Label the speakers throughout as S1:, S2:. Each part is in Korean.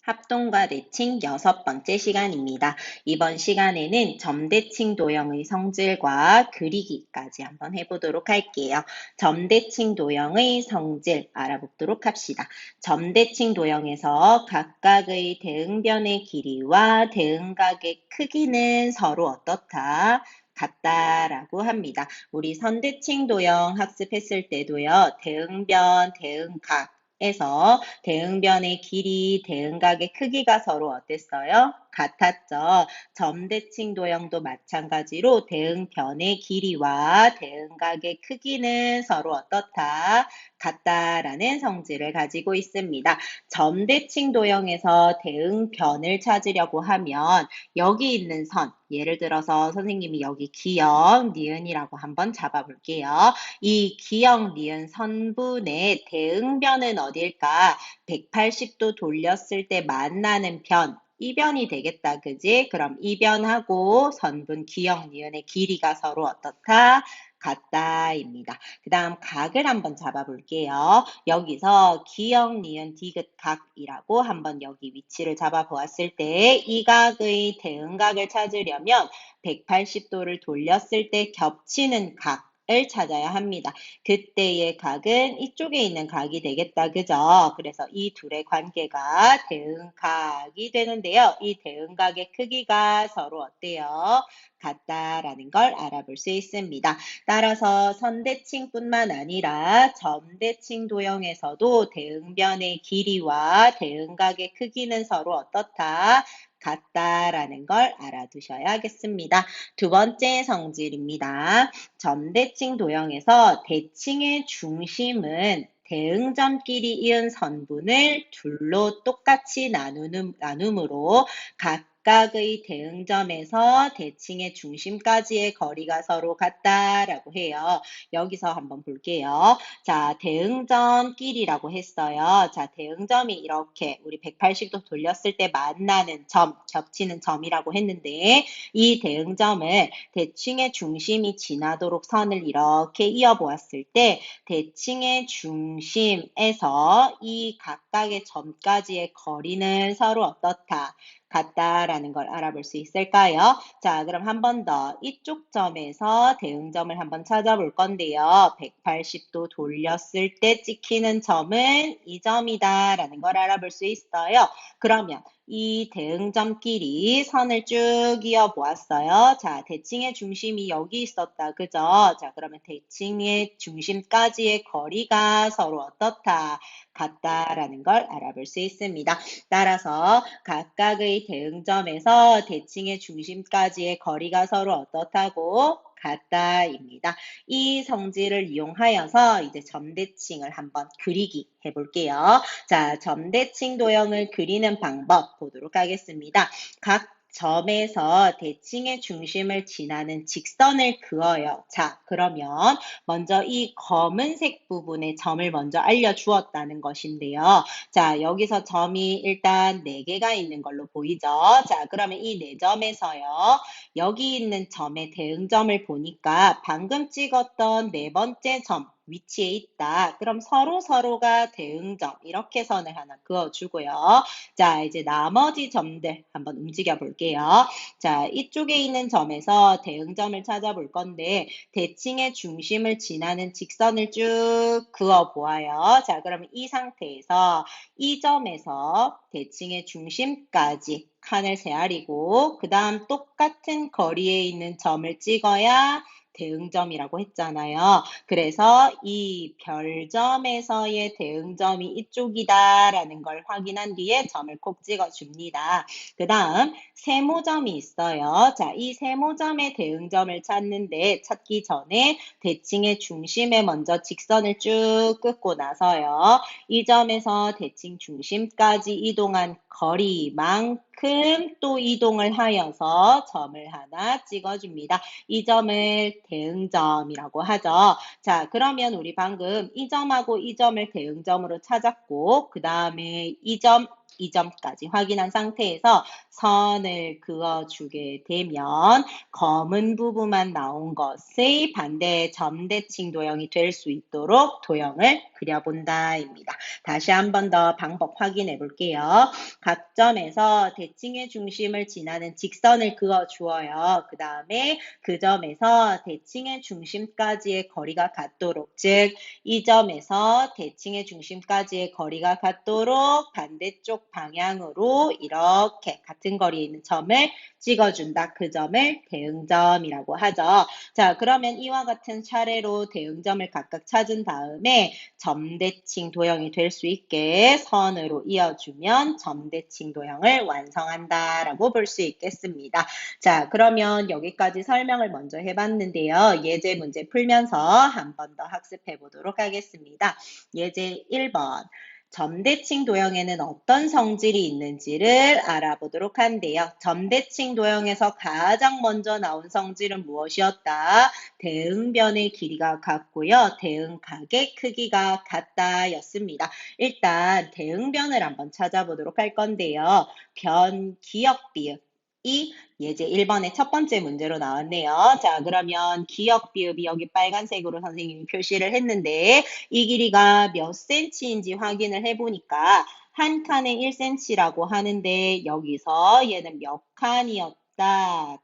S1: 합동과 대칭 6번째 시간입니다. 이번 시간에는 점대칭 도형의 성질과 그리기까지 한번 해보도록 할게요. 점대칭 도형의 성질 알아보도록 합시다. 점대칭 도형에서 각각의 대응변의 길이와 대응각의 크기는 서로 어떻다? 같다라고 합니다. 우리 선대칭 도형 학습했을 때도요. 대응변, 대응각 에서 대응변의 길이, 대응각의 크기가 서로 어땠어요? 같았죠. 점대칭 도형도 마찬가지로 대응변의 길이와 대응각의 크기는 서로 어떻다? 같다라는 성질을 가지고 있습니다. 점대칭 도형에서 대응변을 찾으려고 하면 여기 있는 선, 예를 들어서 선생님이 여기 기역, 니은이라고 한번 잡아볼게요. 이 기역, 니은 선분의 대응변은 어딜까? 180도 돌렸을 때 만나는 변, 이 변이 되겠다, 그지? 그럼 이 변하고 선분 기역, 니은의 길이가 서로 어떻다? 같다입니다. 그 다음 각을 한번 잡아볼게요. 여기서 기역, 니은, 디귿, 각이라고 한번 여기 위치를 잡아보았을 때 이 각의 대응각을 찾으려면 180도를 돌렸을 때 겹치는 각 을 찾아야 합니다. 그때의 각은 이쪽에 있는 각이 되겠다. 그죠? 그래서 이 둘의 관계가 대응각이 되는데요. 이 대응각의 크기가 서로 어때요? 같다라는 걸 알아볼 수 있습니다. 따라서 선대칭뿐만 아니라 점대칭 도형에서도 대응변의 길이와 대응각의 크기는 서로 어떻다? 같다라는 걸 알아두셔야겠습니다. 두 번째 성질입니다. 점대칭 도형에서 대칭의 중심은 대응점끼리 이은 선분을 둘로 똑같이 나눔으로 각각의 대응점에서 대칭의 중심까지의 거리가 서로 같다라고 해요. 여기서 한번 볼게요. 자, 대응점끼리라고 했어요. 자, 대응점이 이렇게 우리 180도 돌렸을 때 만나는 점, 겹치는 점이라고 했는데 이 대응점을 대칭의 중심이 지나도록 선을 이렇게 이어보았을 때 대칭의 중심에서 이 각각의 점까지의 거리는 서로 어떻다? 같다라는 걸 알아볼 수 있을까요? 자, 그럼 한 번 더 이쪽 점에서 대응점을 한번 찾아볼 건데요. 180도 돌렸을 때 찍히는 점은 이 점이다라는 걸 알아볼 수 있어요. 그러면 이 대응점끼리 선을 쭉 이어 보았어요. 자, 대칭의 중심이 여기 있었다. 그죠? 자, 그러면 대칭의 중심까지의 거리가 서로 어떻다? 같다라는 걸 알아볼 수 있습니다. 따라서 각각의 대응점에서 대칭의 중심까지의 거리가 서로 어떻다고? 같다입니다. 이 성질을 이용하여서 이제 점대칭을 한번 그리기 해볼게요. 자, 점대칭 도형을 그리는 방법 보도록 하겠습니다. 각 점에서 대칭의 중심을 지나는 직선을 그어요. 자, 그러면 먼저 이 검은색 부분에 점을 먼저 알려주었다는 것인데요. 자, 여기서 점이 일단 4개가 있는 걸로 보이죠? 자, 그러면 이 4점에서요. 여기 있는 점의 대응점을 보니까 방금 찍었던 4번째 점 위치에 있다. 그럼 서로가 대응점 이렇게 선을 하나 그어주고요. 자, 이제 나머지 점들 한번 움직여 볼게요. 자, 이쪽에 있는 점에서 대응점을 찾아볼 건데 대칭의 중심을 지나는 직선을 쭉 그어 보아요. 자, 그러면 이 상태에서 이 점에서 대칭의 중심까지 칸을 세아리고 그 다음 똑같은 거리에 있는 점을 찍어야 대응점이라고 했잖아요. 그래서 이 별점에서의 대응점이 이쪽이다라는 걸 확인한 뒤에 점을 콕 찍어줍니다. 그 다음 세모점이 있어요. 자, 이 세모점의 대응점을 찾기 전에 대칭의 중심에 먼저 직선을 쭉 긋고 나서요. 이 점에서 대칭 중심까지 이동한 거리만큼 또 이동을 하여서 점을 하나 찍어줍니다. 이 점을 대응점이라고 하죠. 자, 그러면 우리 방금 이 점하고 이 점을 대응점으로 찾았고 그 다음에 이 점까지 확인한 상태에서 선을 그어주게 되면 검은 부분만 나온 것의 반대 점대칭 도형이 될 수 있도록 도형을 그려본다입니다. 다시 한 번 더 방법 확인해 볼게요. 각 점에서 대칭의 중심을 지나는 직선을 그어 주어요. 그 다음에 그 점에서 대칭의 중심까지의 거리가 같도록, 즉 이 점에서 대칭의 중심까지의 거리가 같도록 반대쪽 방향으로 이렇게 같은 거리에 있는 점을 찍어준다. 그 점을 대응점이라고 하죠. 자, 그러면 이와 같은 차례로 대응점을 각각 찾은 다음에 점대칭 도형이 될 수 있게 선으로 이어주면 점대칭 도형을 완성한다라고 볼 수 있겠습니다. 자, 그러면 여기까지 설명을 먼저 해봤는데요. 예제 문제 풀면서 한 번 더 학습해 보도록 하겠습니다. 예제 1번. 점대칭 도형에는 어떤 성질이 있는지를 알아보도록 한대요. 점대칭 도형에서 가장 먼저 나온 성질은 무엇이었다? 대응변의 길이가 같고요. 대응각의 크기가 같다 였습니다. 일단 대응변을 한번 찾아보도록 할 건데요. 변, 기역, 비읍. 이 예제 1번의 첫 번째 문제로 나왔네요. 자, 그러면 기역, 비읍이 여기 빨간색으로 선생님이 표시를 했는데 이 길이가 몇 cm인지 확인을 해보니까 한 칸에 1cm라고 하는데 여기서 얘는 몇 칸이었다?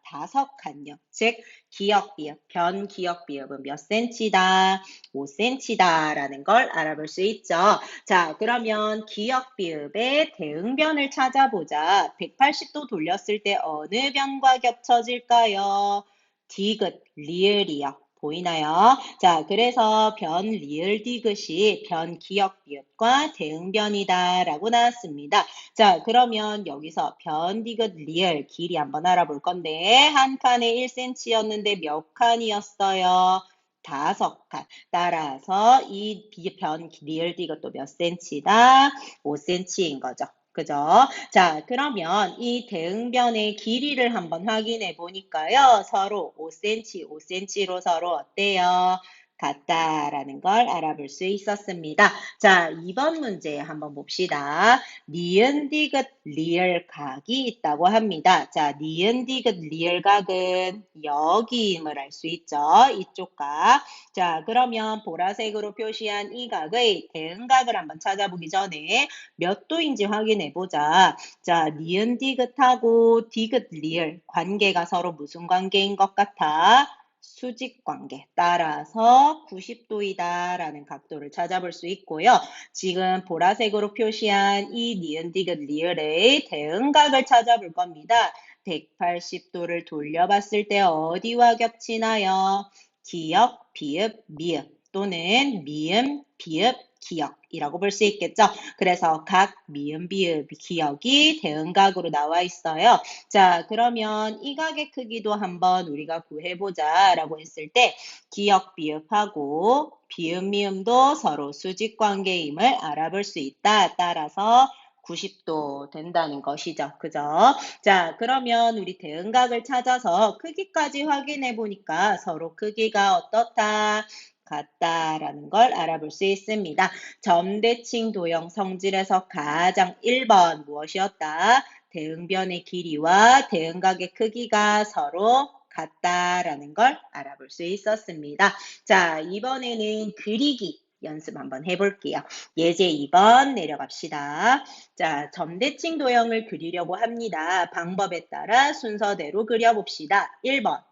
S1: 5칸요. 즉 기역, 비읍, 변 기역, 비읍은 몇 cm다? 5cm다 라는 걸 알아볼 수 있죠. 자, 그러면 기역, 비읍의 대응변을 찾아보자. 180도 돌렸을 때 어느 변과 겹쳐질까요? 디귿, 리을이요. 보이나요? 자, 그래서 변, 리을, 디귿이 변, 기역, 비읍과 대응변이다 라고 나왔습니다. 자, 그러면 여기서 변, 디귿, 리을 길이 한번 알아볼 건데 한 칸에 1cm였는데 몇 칸이었어요? 5칸. 따라서 이 변, 리을, 디귿도 몇 cm다? 5cm인 거죠. 그죠? 자, 그러면 이 대응변의 길이를 한번 확인해 보니까요. 서로 5cm, 5cm로 서로 어때요? 같다라는 걸 알아볼 수 있었습니다. 자, 2번 문제 한번 봅시다. 니은, 디귿, 리을 각이 있다고 합니다. 자, 니은, 디귿, 리을 각은 여기임을 알 수 있죠. 이쪽 각. 자, 그러면 보라색으로 표시한 이 각의 대응각을 한번 찾아보기 전에 몇 도인지 확인해 보자. 자, 니은 디귿하고 디귿 리을 관계가 서로 무슨 관계인 것 같아? 수직 관계. 따라서 90도이다 라는 각도를 찾아볼 수 있고요. 지금 보라색으로 표시한 이 니은 디귿 리을의 대응각을 찾아볼 겁니다. 180도를 돌려봤을 때 어디와 겹치나요? 기역, 비읍, 미읍 또는 미음, 비읍, 기역이라고 볼 수 있겠죠. 그래서 각 미음, 비읍, 기역이 대응각으로 나와 있어요. 자, 그러면 이 각의 크기도 한번 우리가 구해보자 라고 했을 때 기역, 비읍하고 비음, 미음도 서로 수직 관계임을 알아볼 수 있다. 따라서 90도 된다는 것이죠. 그죠? 자, 그러면 우리 대응각을 찾아서 크기까지 확인해 보니까 서로 크기가 어떻다? 같다라는 걸 알아볼 수 있습니다. 점대칭 도형 성질에서 가장 1번 무엇이었다? 대응변의 길이와 대응각의 크기가 서로 같다라는 걸 알아볼 수 있었습니다. 자, 이번에는 그리기 연습 한번 해볼게요. 예제 2번 내려갑시다. 자, 점대칭 도형을 그리려고 합니다. 방법에 따라 순서대로 그려봅시다. 1번.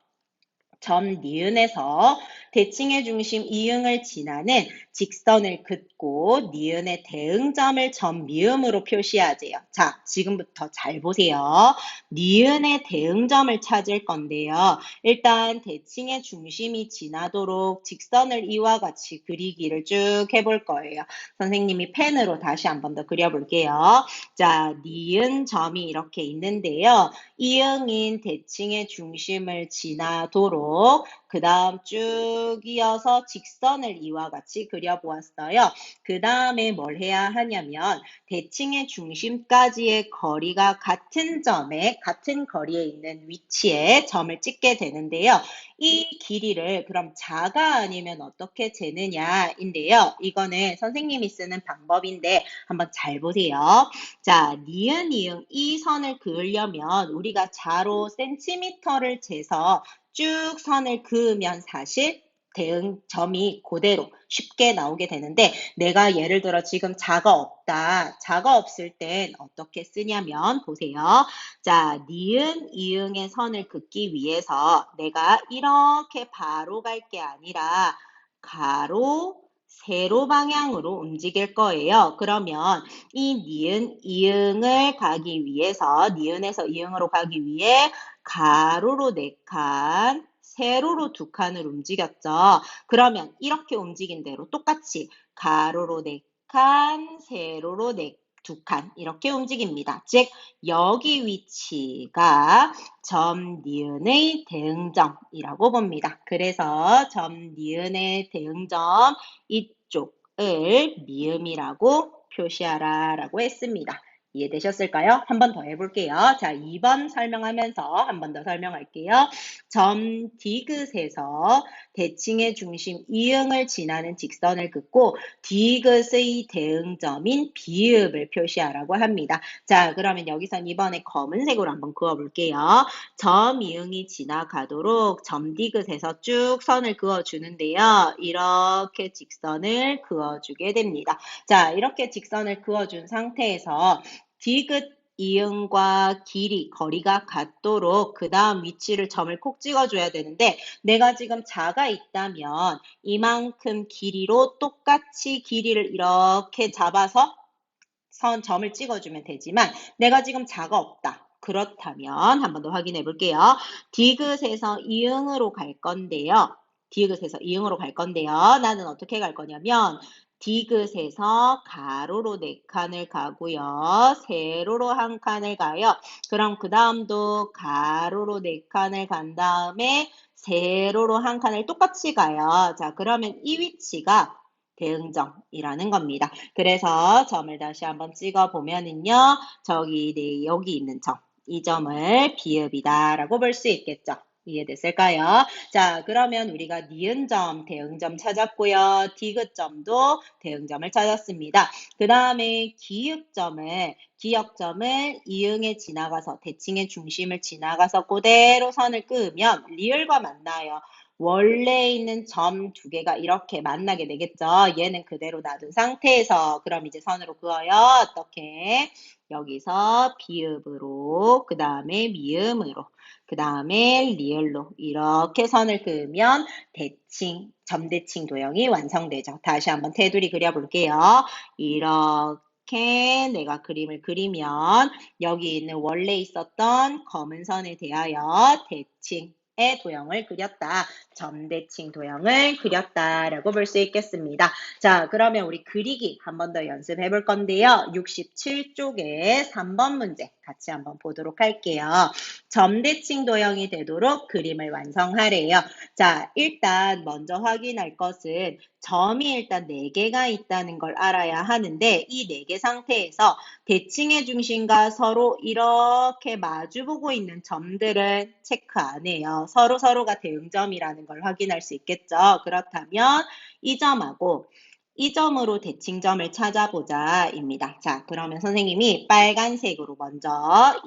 S1: 점 니은에서 대칭의 중심 이응을 지나는 직선을 긋고 니은의 대응점을 점 미음으로 표시하세요. 자, 지금부터 잘 보세요. 니은의 대응점을 찾을 건데요. 일단 대칭의 중심이 지나도록 직선을 이와 같이 그리기를 쭉 해볼 거예요. 선생님이 펜으로 다시 한 번 더 그려볼게요. 자, 니은 점이 이렇게 있는데요. 이응인 대칭의 중심을 지나도록 그 다음 쭉 이어서 직선을 이와 같이 그려보았어요. 그 다음에 뭘 해야 하냐면 대칭의 중심까지의 거리가 같은 점에 같은 거리에 있는 위치에 점을 찍게 되는데요. 이 길이를 그럼 자가 아니면 어떻게 재느냐인데요. 이거는 선생님이 쓰는 방법인데 한번 잘 보세요. 자, 니은, 이응 이 선을 그으려면 우리가 자로 센티미터를 재서 쭉 선을 그으면 사실 대응점이 그대로 쉽게 나오게 되는데 내가 예를 들어 지금 자가 없다. 자가 없을 땐 어떻게 쓰냐면 보세요. 자, 니은, 이응의 선을 긋기 위해서 내가 이렇게 바로 갈 게 아니라 가로, 세로 방향으로 움직일 거예요. 그러면 이 니은, 이응을 가기 위해서 니은에서 이응으로 가기 위해 가로로 4칸, 세로로 2칸을 움직였죠. 그러면 이렇게 움직인 대로 똑같이 가로로 4칸, 세로로 2칸 이렇게 움직입니다. 즉 여기 위치가 점 니은의 대응점이라고 봅니다. 그래서 점 니은의 대응점 이쪽을 미음이라고 표시하라 라고 했습니다. 이해되셨을까요? 한 번 더 해볼게요. 자, 2번 설명하면서 한 번 더 설명할게요. 점 디귿에서 대칭의 중심 이응을 지나는 직선을 긋고 디귿의 대응점인 비읍을 표시하라고 합니다. 자, 그러면 여기선 이번에 검은색으로 한번 그어볼게요. 점 이응이 지나가도록 점 디귿에서 쭉 선을 그어주는데요. 이렇게 직선을 그어주게 됩니다. 자, 이렇게 직선을 그어준 상태에서 디귿 이응과 길이, 거리가 같도록 그 다음 위치를 점을 콕 찍어줘야 되는데 내가 지금 자가 있다면 이만큼 길이로 똑같이 길이를 이렇게 잡아서 점을 찍어주면 되지만 내가 지금 자가 없다. 그렇다면 한 번 더 확인해 볼게요. 디귿에서 이응으로 갈 건데요. 디귿에서 이응으로 갈 건데요. 나는 어떻게 갈 거냐면 디귿에서 가로로 4칸을 가고요. 세로로 1칸을 가요. 그럼 그 다음도 가로로 4칸을 간 다음에 세로로 1칸을 똑같이 가요. 자, 그러면 이 위치가 대응점이라는 겁니다. 그래서 점을 다시 한번 찍어 보면은요. 여기 있는 점, 이 점을 비읍이다라고 볼 수 있겠죠. 이해됐을까요? 자, 그러면 우리가 니은점, 대응점 찾았고요. 디귿점도 대응점을 찾았습니다. 그 다음에 기역점을 이응에 지나가서 대칭의 중심을 지나가서 그대로 선을 그으면 리을과 만나요. 원래 있는 점 2개가 이렇게 만나게 되겠죠. 얘는 그대로 놔둔 상태에서 그럼 이제 선으로 그어요. 어떻게? 여기서 비읍으로, 그 다음에 미음으로, 그 다음에 리을로 이렇게 선을 그으면 점대칭 도형이 완성되죠. 다시 한번 테두리 그려볼게요. 이렇게 내가 그림을 그리면 여기 있는 원래 있었던 검은 선에 대하여 대칭의 도형을 그렸다. 점대칭 도형을 그렸다라고 볼 수 있겠습니다. 자, 그러면 우리 그리기 한 번 더 연습해 볼 건데요. 67쪽에 3번 문제 같이 한번 보도록 할게요. 점대칭 도형이 되도록 그림을 완성하래요. 자, 일단 먼저 확인할 것은 점이 일단 4개가 있다는 걸 알아야 하는데 이 4개 상태에서 대칭의 중심과 서로 이렇게 마주보고 있는 점들은 체크 안 해요. 서로가 대응점이라는 걸 확인할 수 있겠죠. 그렇다면 이 점하고 이 점으로 대칭점을 찾아보자입니다. 자, 그러면 선생님이 빨간색으로 먼저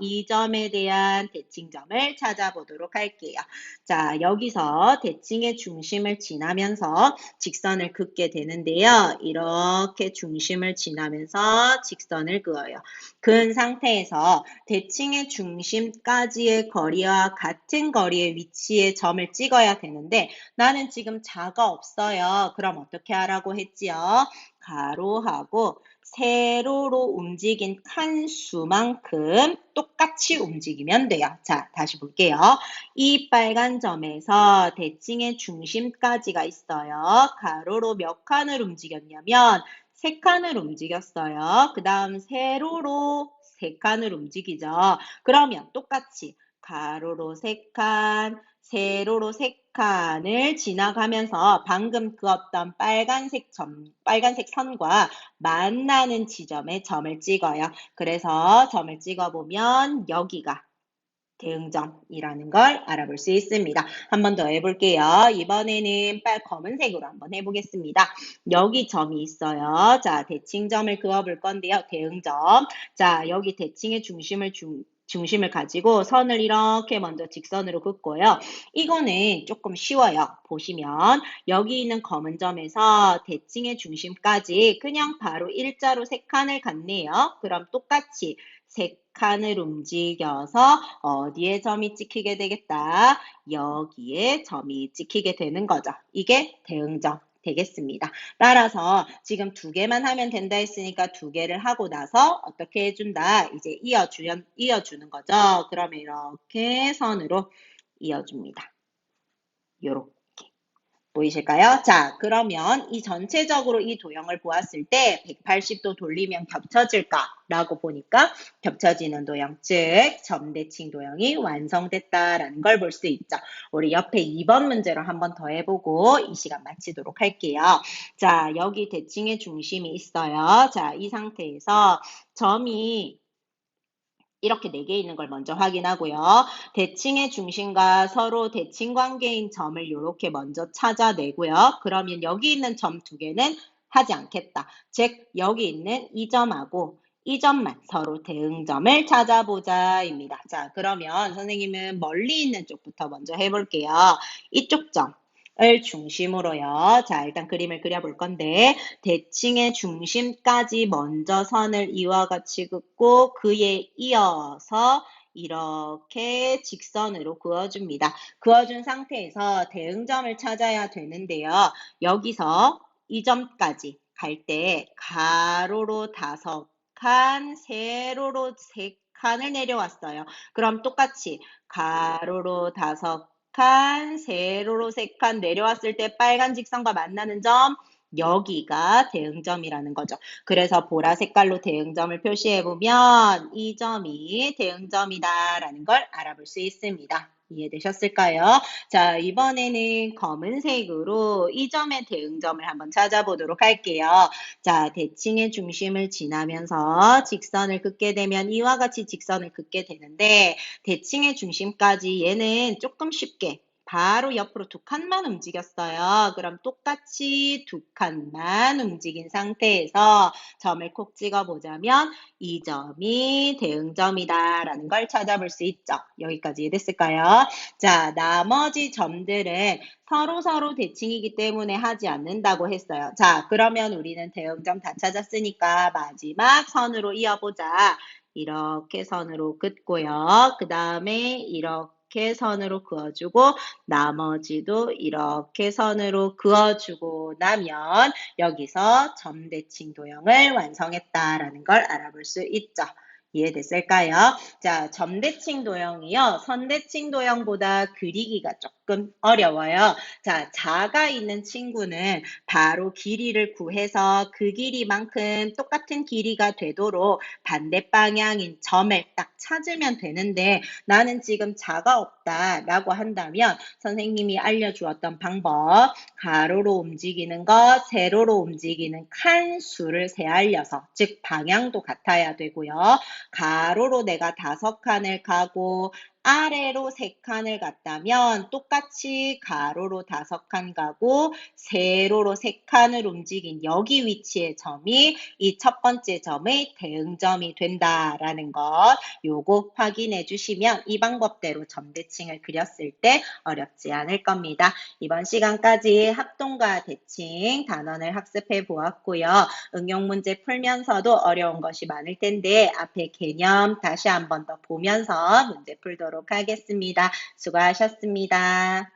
S1: 이 점에 대한 대칭점을 찾아보도록 할게요. 자, 여기서 대칭의 중심을 지나면서 직선을 긋게 되는데요. 이렇게 중심을 지나면서 직선을 그어요. 그은 상태에서 대칭의 중심까지의 거리와 같은 거리의 위치에 점을 찍어야 되는데 나는 지금 자가 없어요. 그럼 어떻게 하라고 했지요? 가로하고 세로로 움직인 칸수만큼 똑같이 움직이면 돼요. 자, 다시 볼게요. 이 빨간 점에서 대칭의 중심까지가 있어요. 가로로 몇 칸을 움직였냐면 3칸을 움직였어요. 그 다음 세로로 3칸을 움직이죠. 그러면 똑같이 가로로 3칸, 세로로 3칸을 지나가면서 방금 그었던 빨간색 선과 만나는 지점에 점을 찍어요. 그래서 점을 찍어보면 여기가 대응점이라는 걸 알아볼 수 있습니다. 한 번 더 해볼게요. 이번에는 검은색으로 한번 해보겠습니다. 여기 점이 있어요. 자, 대칭점을 그어볼 건데요. 대응점. 자, 여기 대칭의 중심을 중심을 가지고 선을 이렇게 먼저 직선으로 긋고요. 이거는 조금 쉬워요. 보시면 여기 있는 검은 점에서 대칭의 중심까지 그냥 바로 일자로 세 칸을 갖네요. 그럼 똑같이 세 칸을 움직여서 어디에 점이 찍히게 되겠다? 여기에 점이 찍히게 되는 거죠. 이게 대응점 되겠습니다. 따라서 지금 두 개만 하면 된다 했으니까 두 개를 하고 나서 어떻게 해준다? 이제 이어주는 거죠. 그러면 이렇게 선으로 이어줍니다. 요렇게. 보이실까요? 자, 그러면 이 전체적으로 이 도형을 보았을 때 180도 돌리면 겹쳐질까라고 보니까 겹쳐지는 도형, 즉 점대칭 도형이 완성됐다라는 걸 볼 수 있죠. 우리 옆에 2번 문제로 한 번 더 해보고 이 시간 마치도록 할게요. 자, 여기 대칭의 중심이 있어요. 자, 이 상태에서 점이 이렇게 4개 있는 걸 먼저 확인하고요. 대칭의 중심과 서로 대칭 관계인 점을 이렇게 먼저 찾아내고요. 그러면 여기 있는 점 2개는 하지 않겠다. 즉 여기 있는 이 점하고 이 점만 서로 대응점을 찾아보자입니다. 자, 그러면 선생님은 멀리 있는 쪽부터 먼저 해볼게요. 이쪽 점을 중심으로요. 자, 일단 그림을 그려볼 건데 대칭의 중심까지 먼저 선을 이와 같이 긋고 그에 이어서 이렇게 직선으로 그어줍니다. 그어준 상태에서 대응점을 찾아야 되는데요. 여기서 이 점까지 갈 때 가로로 5칸, 세로로 3칸을 내려왔어요. 그럼 똑같이 가로로 5칸, 세로로 3칸 내려왔을 때 빨간 직선과 만나는 점 여기가 대응점이라는 거죠. 그래서 보라 색깔로 대응점을 표시해보면 이 점이 대응점이다라는 걸 알아볼 수 있습니다. 이해되셨을까요? 자, 이번에는 검은색으로 이 점의 대응점을 한번 찾아보도록 할게요. 자, 대칭의 중심을 지나면서 직선을 긋게 되면 이와 같이 직선을 긋게 되는데 대칭의 중심까지 얘는 조금 쉽게 바로 옆으로 2칸만 움직였어요. 그럼 똑같이 2칸만 움직인 상태에서 점을 콕 찍어보자면 이 점이 대응점이다라는 걸 찾아볼 수 있죠. 여기까지 이해됐을까요? 자, 나머지 점들은 서로 대칭이기 때문에 하지 않는다고 했어요. 자, 그러면 우리는 대응점 다 찾았으니까 마지막 선으로 이어보자. 이렇게 선으로 긋고요. 그 다음에 이렇게 선으로 그어주고 나머지도 이렇게 선으로 그어주고 나면 여기서 점대칭 도형을 완성했다라는 걸 알아볼 수 있죠. 이해됐을까요? 자, 점대칭 도형이요. 선대칭 도형보다 그리기가 조금 어려워요. 자, 자가 있는 친구는 바로 길이를 구해서 그 길이만큼 똑같은 길이가 되도록 반대 방향인 점을 딱 찾으면 되는데 나는 지금 자가 없다라고 한다면 선생님이 알려주었던 방법 가로로 움직이는 것, 세로로 움직이는 칸 수를 세알려서 즉 방향도 같아야 되고요. 가로로 내가 5칸을 가고 아래로 3칸을 갔다면 똑같이 가로로 5칸 가고 세로로 3칸을 움직인 여기 위치의 점이 이 첫 번째 점의 대응점이 된다라는 것 요거 확인해 주시면 이 방법대로 점대칭을 그렸을 때 어렵지 않을 겁니다. 이번 시간까지 합동과 대칭 단원을 학습해 보았고요. 응용 문제 풀면서도 어려운 것이 많을 텐데 앞에 개념 다시 한번 더 보면서 문제 풀도록 하겠습니다. 수고하셨습니다.